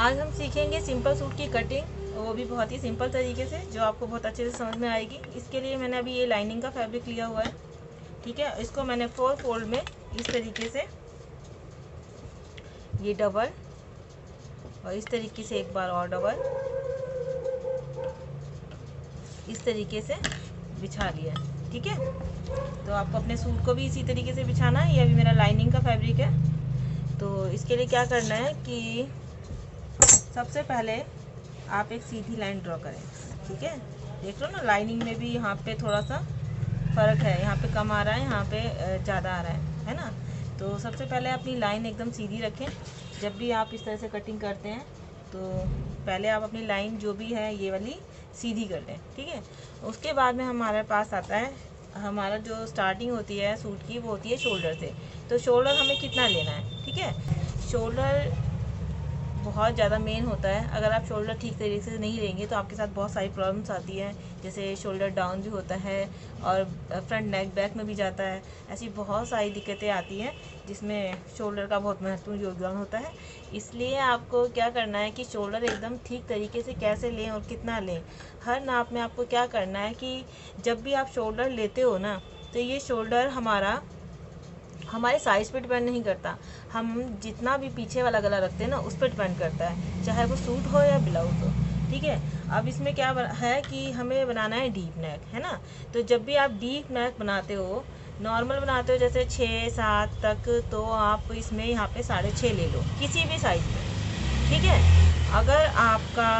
आज हम सीखेंगे सिंपल सूट की कटिंग, वो भी बहुत ही सिंपल तरीके से, जो आपको बहुत अच्छे से समझ में आएगी। इसके लिए मैंने अभी ये लाइनिंग का फैब्रिक लिया हुआ है, ठीक है। इसको मैंने 4 फोल्ड में इस तरीके से, ये डबल और इस तरीके से एक बार और डबल, इस तरीके से बिछा लिया, ठीक है। तो आपको अपने सूट को भी इसी तरीके से बिछाना है। ये अभी मेरा लाइनिंग का फैब्रिक है। तो इसके लिए क्या करना है कि सबसे पहले आप एक सीधी लाइन ड्रॉ करें, ठीक है। देख लो ना, लाइनिंग में भी यहाँ पे थोड़ा सा फ़र्क है, यहाँ पे कम आ रहा है, यहाँ पे ज़्यादा आ रहा है ना। तो सबसे पहले अपनी लाइन एकदम सीधी रखें। जब भी आप इस तरह से कटिंग करते हैं तो पहले आप अपनी लाइन जो भी है ये वाली सीधी कर लें, ठीक है। उसके बाद में हमारे पास आता है, हमारा जो स्टार्टिंग होती है सूट की, वो होती है शोल्डर से। तो शोल्डर हमें कितना लेना है, ठीक है। शोल्डर बहुत ज़्यादा मेन होता है। अगर आप शोल्डर ठीक तरीके से नहीं लेंगे तो आपके साथ बहुत सारी प्रॉब्लम्स आती हैं, जैसे शोल्डर डाउन भी होता है और फ्रंट नेक बैक में भी जाता है। ऐसी बहुत सारी दिक्कतें आती हैं जिसमें शोल्डर का बहुत महत्वपूर्ण योगदान होता है। इसलिए आपको क्या करना है कि शोल्डर एकदम ठीक तरीके से कैसे लें और कितना लें, हर नाप में आपको क्या करना है कि जब भी आप शोल्डर लेते हो ना, तो ये शोल्डर हमारे साइज़ पे डिपेंड नहीं करता। हम जितना भी पीछे वाला गला रखते हैं ना, उस पर डिपेंड करता है, चाहे वो सूट हो या ब्लाउज हो, ठीक है। अब इसमें क्या है कि हमें बनाना है डीप नेक, है ना। तो जब भी आप डीप नेक बनाते हो, नॉर्मल बनाते हो जैसे 6-7 तक, तो आप इसमें यहाँ पे 6.5 ले लो किसी भी साइज़ में, ठीक है। अगर आपका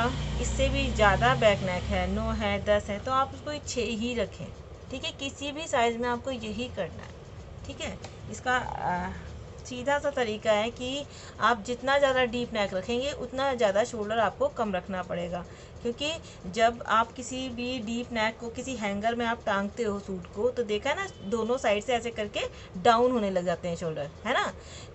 इससे भी ज़्यादा बैक नेक है, 9 है, 10 है, तो आप उसको 6 ही रखें, ठीक है। किसी भी साइज़ में आपको यही करना है, ठीक है। इसका सीधा सा तरीका है कि आप जितना ज़्यादा डीप नेक रखेंगे उतना ज़्यादा शोल्डर आपको कम रखना पड़ेगा, क्योंकि जब आप किसी भी डीप नेक को किसी हैंगर में आप टांगते हो सूट को, तो देखा है ना, दोनों साइड से ऐसे करके डाउन होने लग जाते हैं शोल्डर, है ना।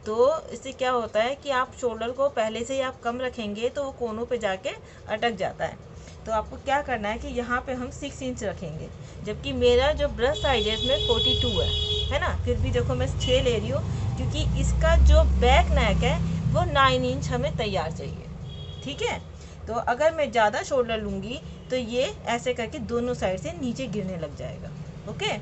तो इससे क्या होता है कि आप शोल्डर को पहले से ही आप कम रखेंगे तो वो कोनों पे जाके अटक जाता है। तो आपको क्या करना है कि यहाँ पे हम 6 इंच रखेंगे, जबकि मेरा जो ब्रस्ट साइज है इसमें 42 है ना। फिर भी देखो मैं 6 ले रही हूँ, क्योंकि इसका जो बैक नेक है वो 9 इंच हमें तैयार चाहिए, ठीक है। तो अगर मैं ज़्यादा शोल्डर लूँगी तो ये ऐसे करके दोनों साइड से नीचे गिरने लग जाएगा, ओके।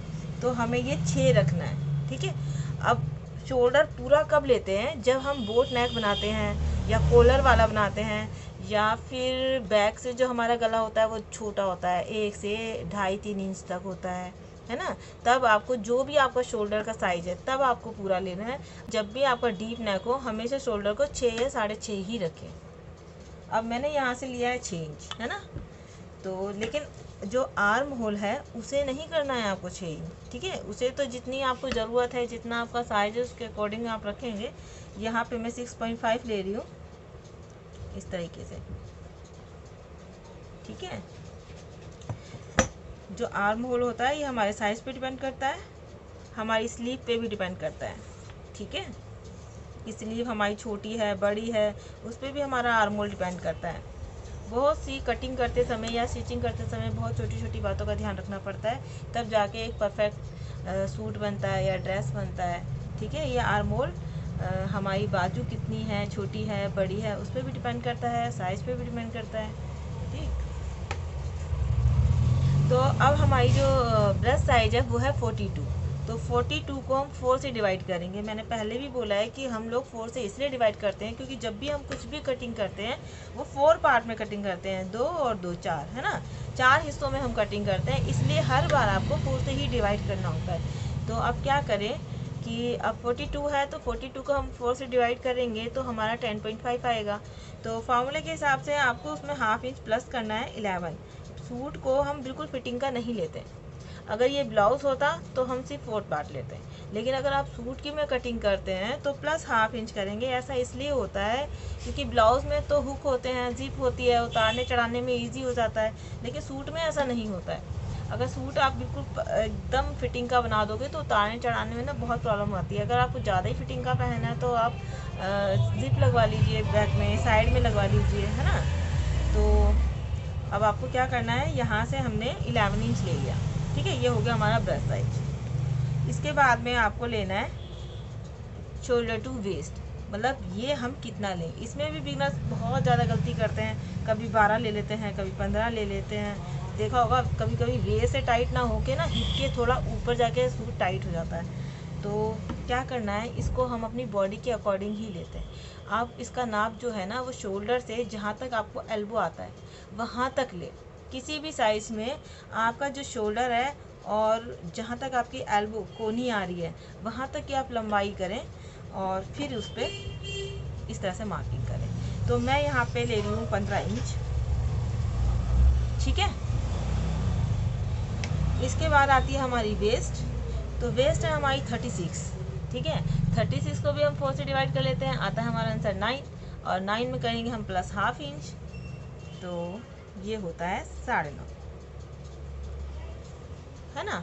तो हमें ये 6 रखना है, ठीक है। अब शोल्डर पूरा कब लेते हैं, जब हम बोट नेक बनाते हैं या कॉलर वाला बनाते हैं, या फिर बैक से जो हमारा गला होता है वो छोटा होता है, 1 से 2.5-3 इंच तक होता है ना। तब आपको जो भी आपका शोल्डर का साइज़ है तब आपको पूरा लेना है। जब भी आपका डीप नेक हो, हमेशा शोल्डर को 6 या 6.5 ही रखें। अब मैंने यहाँ से लिया है 6 इंच, है ना। तो लेकिन जो आर्म होल है उसे नहीं करना है आपको 6 इंच, ठीक है। उसे तो जितनी आपको ज़रूरत है, जितना आपका साइज है, उसके अकॉर्डिंग आप रखेंगे। यहाँ पे मैं 6.5 ले रही हूँ, इस तरीके से, ठीक है। जो आर्म होल होता है ये हमारे साइज़ पे डिपेंड करता है, हमारी स्लीव पे भी डिपेंड करता है, ठीक है। स्लीव हमारी छोटी है, बड़ी है, उस पर भी हमारा आर्म होल डिपेंड करता है। बहुत सी कटिंग करते समय या स्टिचिंग करते समय बहुत छोटी छोटी बातों का ध्यान रखना पड़ता है, तब जाके एक परफेक्ट सूट बनता है या ड्रेस बनता है, ठीक है। ये आर्म होल हमारी बाजू कितनी है, छोटी है, बड़ी है, उस पर भी डिपेंड करता है, साइज़ पे भी डिपेंड करता है, ठीक। तो अब हमारी जो ब्रेस्ट साइज है वो है 42। तो 42 को हम 4 से डिवाइड करेंगे। मैंने पहले भी बोला है कि हम लोग 4 से इसलिए डिवाइड करते हैं क्योंकि जब भी हम कुछ भी कटिंग करते हैं वो 4 पार्ट में कटिंग करते हैं, 2 और 2 4, है ना। 4 हिस्सों में हम कटिंग करते हैं, इसलिए हर बार आपको 4 से ही डिवाइड करना होता है। तो अब क्या करें कि अब 42 है तो 42 को हम 4 से डिवाइड करेंगे तो हमारा 10.5 आएगा। तो फार्मूले के हिसाब से आपको उसमें हाफ इंच प्लस करना है 11। सूट को हम बिल्कुल फिटिंग का नहीं लेते। अगर ये ब्लाउज़ होता तो हम सिर्फ 4 पार्ट लेते हैं, लेकिन अगर आप सूट की में कटिंग करते हैं तो प्लस हाफ इंच करेंगे। ऐसा इसलिए होता है क्योंकि ब्लाउज़ में तो हुक होते हैं, जिप होती है, उतारने चढ़ाने में इजी हो जाता है, लेकिन सूट में ऐसा नहीं होता है। अगर सूट आप बिल्कुल एकदम फिटिंग का बना दोगे तो उतारने चढ़ाने में ना बहुत प्रॉब्लम आती है। अगर आपको ज़्यादा ही फिटिंग का पहनना है तो आप जिप लगवा लीजिए, बैक में साइड में लगवा लीजिए, है ना। तो अब आपको क्या करना है, यहाँ से हमने 11 इंच ले लिया, ठीक है। ये हो गया हमारा ब्रेस्ट साइज। इसके बाद में आपको लेना है शोल्डर टू वेस्ट, मतलब ये हम कितना लें। इसमें भी बिगनर्स बहुत ज़्यादा गलती करते हैं, कभी 12 ले लेते हैं, कभी 15 ले लेते हैं। देखा होगा कभी कभी वे से टाइट ना होके ना हिप के थोड़ा ऊपर जाके सूट टाइट हो जाता है। तो क्या करना है, इसको हम अपनी बॉडी के अकॉर्डिंग ही लेते हैं। आप इसका नाप जो है ना वो शोल्डर से जहाँ तक आपको एल्बो आता है वहाँ तक ले। किसी भी साइज़ में आपका जो शोल्डर है और जहाँ तक आपकी एल्बो कोनी आ रही है वहाँ तक की आप लंबाई करें और फिर उस पर इस तरह से मार्किंग करें। तो मैं यहाँ पे ले रही हूँ 15 इंच। ठीक है, इसके बाद आती है हमारी वेस्ट। तो वेस्ट है हमारी 36। ठीक है, 36 को भी हम 4 से डिवाइड कर लेते हैं, आता है हमारा आंसर 9। और 9 में करेंगे हम प्लस हाफ इंच, तो ये होता है 9.5, है ना।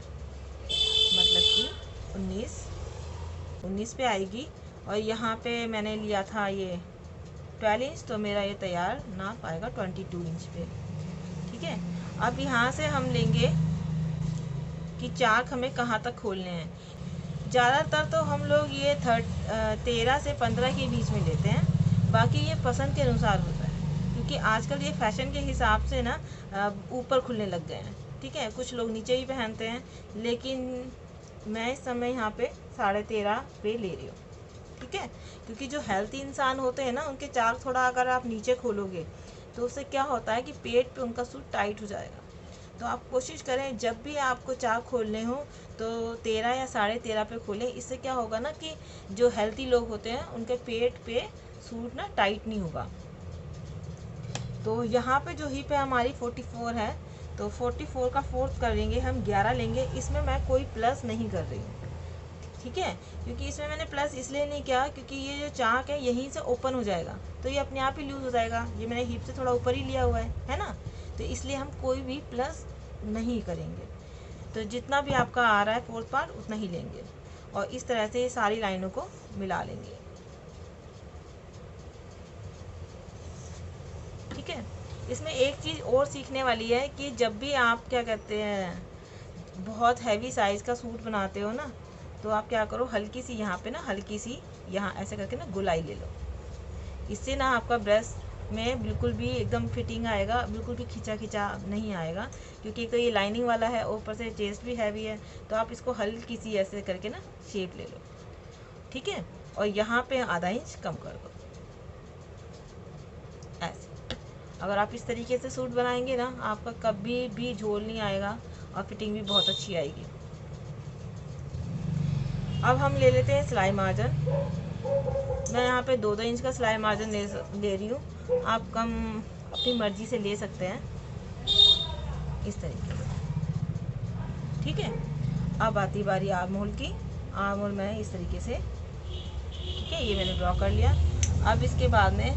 मतलब कि 19 पे आएगी। और यहाँ पे मैंने लिया था ये 12 इंच, तो मेरा ये तैयार नाप आएगा 22 इंच पे। ठीक है, अब यहाँ से हम लेंगे कि चाक हमें कहाँ तक खोलने हैं। ज़्यादातर तो हम लोग ये 13 से 15 के बीच में लेते हैं, बाकी ये पसंद के अनुसार होता है, क्योंकि आजकल ये फैशन के हिसाब से ना ऊपर खुलने लग गए हैं। ठीक है, कुछ लोग नीचे ही पहनते हैं, लेकिन मैं इस समय यहाँ पे 13.5 पे ले रही हूँ। ठीक है, क्योंकि जो हेल्थी इंसान होते हैं ना उनके चाक थोड़ा अगर आप नीचे खोलोगे तो उससे क्या होता है कि पेट पे उनका सूट टाइट हो जाएगा। तो आप कोशिश करें जब भी आपको चाक खोलने हो तो 13 या 13.5 पे खोलें। इससे क्या होगा ना कि जो हेल्थी लोग होते हैं उनके पेट पे सूट ना टाइट नहीं होगा। तो यहाँ पे जो हिप है हमारी 44 है, तो 44 का 4th करेंगे हम 11 लेंगे। इसमें मैं कोई प्लस नहीं कर रही हूँ। ठीक है, क्योंकि इसमें मैंने प्लस इसलिए नहीं किया क्योंकि ये जो चाक है यहीं से ओपन हो जाएगा, तो ये अपने आप ही लूज़ हो जाएगा। ये मैंने हिप से थोड़ा ऊपर ही लिया हुआ है ना, तो इसलिए हम कोई भी प्लस नहीं करेंगे। तो जितना भी आपका आ रहा है 4th पार्ट उतना ही लेंगे और इस तरह से सारी लाइनों को मिला लेंगे। ठीक है, इसमें एक चीज़ और सीखने वाली है कि जब भी आप क्या कहते हैं बहुत हैवी साइज़ का सूट बनाते हो ना, तो आप क्या करो, हल्की सी यहाँ पे ना, हल्की सी यहाँ ऐसे करके ना गोलाई ले लो। इससे ना आपका ब्रेस्ट में बिल्कुल भी एकदम फिटिंग आएगा, बिल्कुल भी खिंचा खिंचा नहीं आएगा, क्योंकि तो ये लाइनिंग वाला है, ऊपर से चेस्ट भी हैवी है। तो आप इसको हल्की सी ऐसे करके ना शेप ले लो। ठीक है, और यहाँ पे आधा इंच कम कर दो ऐसे। अगर आप इस तरीके से सूट बनाएंगे ना, आपका कभी भी झोल नहीं आएगा और फिटिंग भी बहुत अच्छी आएगी। अब हम ले लेते हैं सिलाई मार्जिन। मैं यहाँ पे 2-2 इंच का सिलाई मार्जिन ले रही हूँ। आप कम अपनी मर्जी से ले सकते हैं इस तरीके से। ठीक है, अब आती बारी आर्म होल की। आर्म होल मैं इस तरीके से, ठीक है, ये मैंने ड्रॉ कर लिया। अब इसके बाद में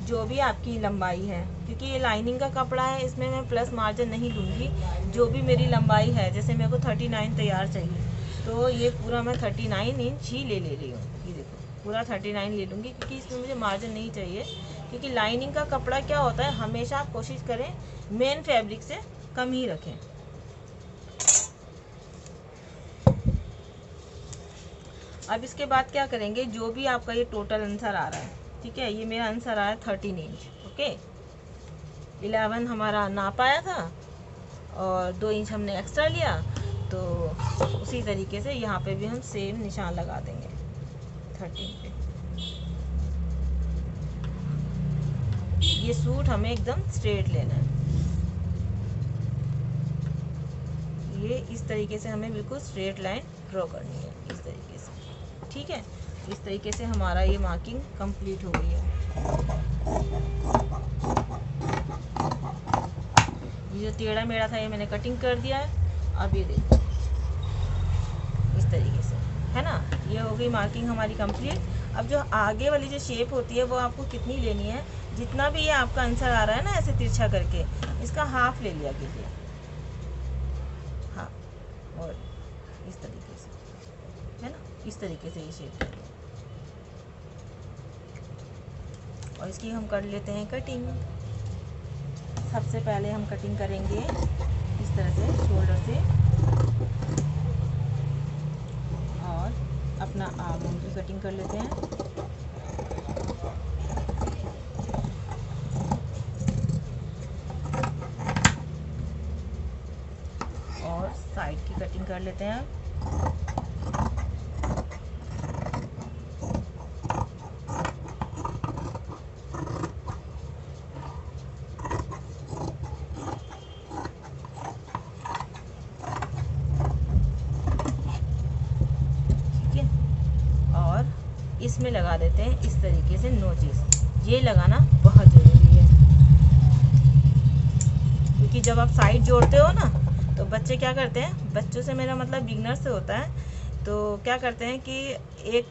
जो भी आपकी लंबाई है, क्योंकि ये लाइनिंग का कपड़ा है, इसमें मैं प्लस मार्जिन नहीं लूँगी। जो भी मेरी लंबाई है, जैसे मेरे को 39 तैयार चाहिए, तो ये पूरा मैं 39 इंच ही ले रही हूँ। ये देखो, पूरा 39 ले लूँगी, क्योंकि इसमें मुझे मार्जिन नहीं चाहिए। क्योंकि लाइनिंग का कपड़ा क्या होता है, हमेशा आप कोशिश करें मेन फैब्रिक से कम ही रखें। अब इसके बाद क्या करेंगे, जो भी आपका ये टोटल आंसर आ रहा है, ठीक है, ये मेरा आंसर आया 13 इंच। ओके, 11 हमारा नाप आया था और 2 इंच हमने एक्स्ट्रा लिया, तो उसी तरीके से यहाँ पे भी हम सेम निशान लगा देंगे 13 पे। ये सूट हमें एकदम स्ट्रेट लेना है। ये इस तरीके से हमें बिल्कुल स्ट्रेट लाइन ड्रॉ करनी है, इस तरीके से। ठीक है, इस तरीके से हमारा ये मार्किंग कंप्लीट हो गई है। ये जो टेढ़ा मेढ़ा था ये मैंने कटिंग कर दिया है। अब ये देखो इस तरीके से, है ना, ये हो गई मार्किंग हमारी कंप्लीट। अब जो आगे वाली जो शेप होती है वो आपको कितनी लेनी है, जितना भी ये आपका आंसर आ रहा है ना ऐसे तिरछा करके, इसका हाफ ले लिया कीजिए, हाँ, और इस तरीके से, है ना, इस तरीके से ये शेप ले लो। और इसकी हम कर लेते हैं कटिंग। सबसे पहले हम कटिंग करेंगे इस तरह से शोल्डर से, और अपना आर्म की कटिंग कर लेते हैं। कर लेते हैं अब। इसमें लगा देते हैं इस तरीके से नोचेस। ये लगाना बहुत ज़रूरी है, क्योंकि जब आप साइड जोड़ते हो ना तो बच्चे क्या करते हैं, बच्चों से मेरा मतलब बिगनर से होता है, तो क्या करते हैं कि एक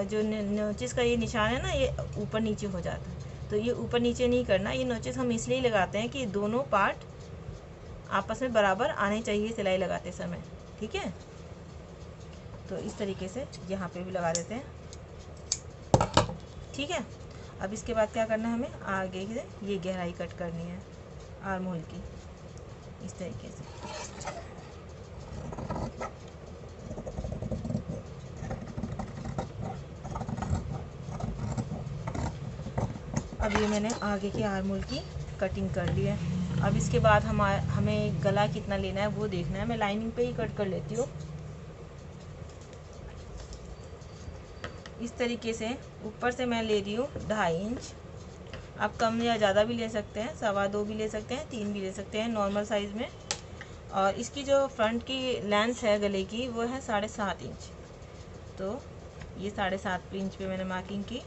जो नोचेस का ये निशान है ना, ये ऊपर नीचे हो जाता है। तो ये ऊपर नीचे नहीं करना, ये नोचेस हम इसलिए लगाते हैं कि दोनों पार्ट आपस में बराबर आने चाहिए सिलाई लगाते समय, ठीक है। तो इस तरीके से यहाँ पे भी लगा देते हैं, ठीक है। अब इसके बाद क्या करना है, हमें आगे से ये गहराई कट करनी है आर्म होल की, इस तरीके से। अब ये मैंने आगे के आर्म होल की कटिंग कर ली है। अब इसके बाद हमें गला कितना लेना है वो देखना है। मैं लाइनिंग पे ही कट कर लेती हूँ। इस तरीके से ऊपर से मैं ले रही हूँ 2.5 इंच। आप कम या ज़्यादा भी ले सकते हैं, 2.25 भी ले सकते हैं, 3 भी ले सकते हैं नॉर्मल साइज़ में। और इसकी जो फ्रंट की लेंथ है गले की वो है 7.5 इंच। तो ये 7.5 इंच पे मैंने मार्किंग की।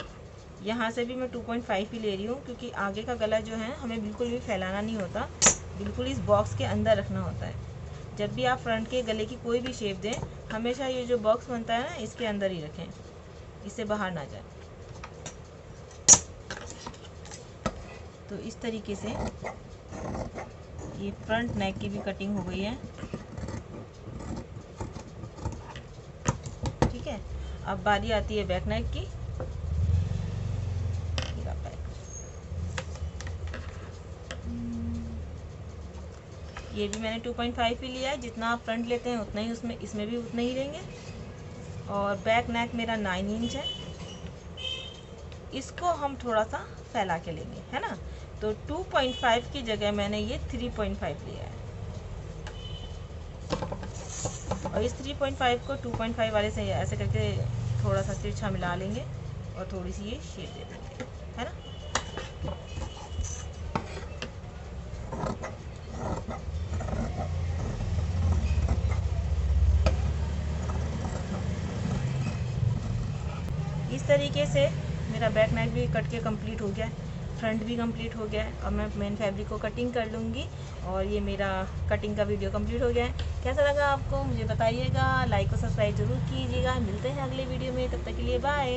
यहाँ से भी मैं 2.5 ही ले रही हूँ, क्योंकि आगे का गला जो है हमें बिल्कुल भी फैलाना नहीं होता, बिल्कुल इस बॉक्स के अंदर रखना होता है। जब भी आप फ्रंट के गले की कोई भी शेप दें, हमेशा ये जो बॉक्स बनता है ना, इसके अंदर ही रखें, इससे बाहर ना जाए। तो इस तरीके से ये फ्रंट नेक की भी कटिंग हो गई है, ठीक है। अब बारी आती है बैक नेक की। ये भी मैंने 2.5 ही लिया है, जितना आप फ्रंट लेते हैं उतना ही इसमें भी उतना ही लेंगे। और बैक नेक मेरा 9 इंच है, इसको हम थोड़ा सा फैला के लेंगे, है ना। तो 2.5 की जगह मैंने ये 3.5 लिया है, और इस 3.5 को 2.5 वाले से ऐसे करके थोड़ा सा तिरछा मिला लेंगे और थोड़ी सी ये शेप दे देंगे, है ना। इस तरीके से मेरा बैक नेक भी कट के कंप्लीट हो गया है, फ्रंट भी कंप्लीट हो गया है। अब मैं मेन फैब्रिक को कटिंग कर लूँगी, और ये मेरा कटिंग का वीडियो कंप्लीट हो गया है। कैसा लगा आपको मुझे बताइएगा, लाइक और सब्सक्राइब जरूर कीजिएगा। मिलते हैं अगले वीडियो में, तब तक के लिए बाय।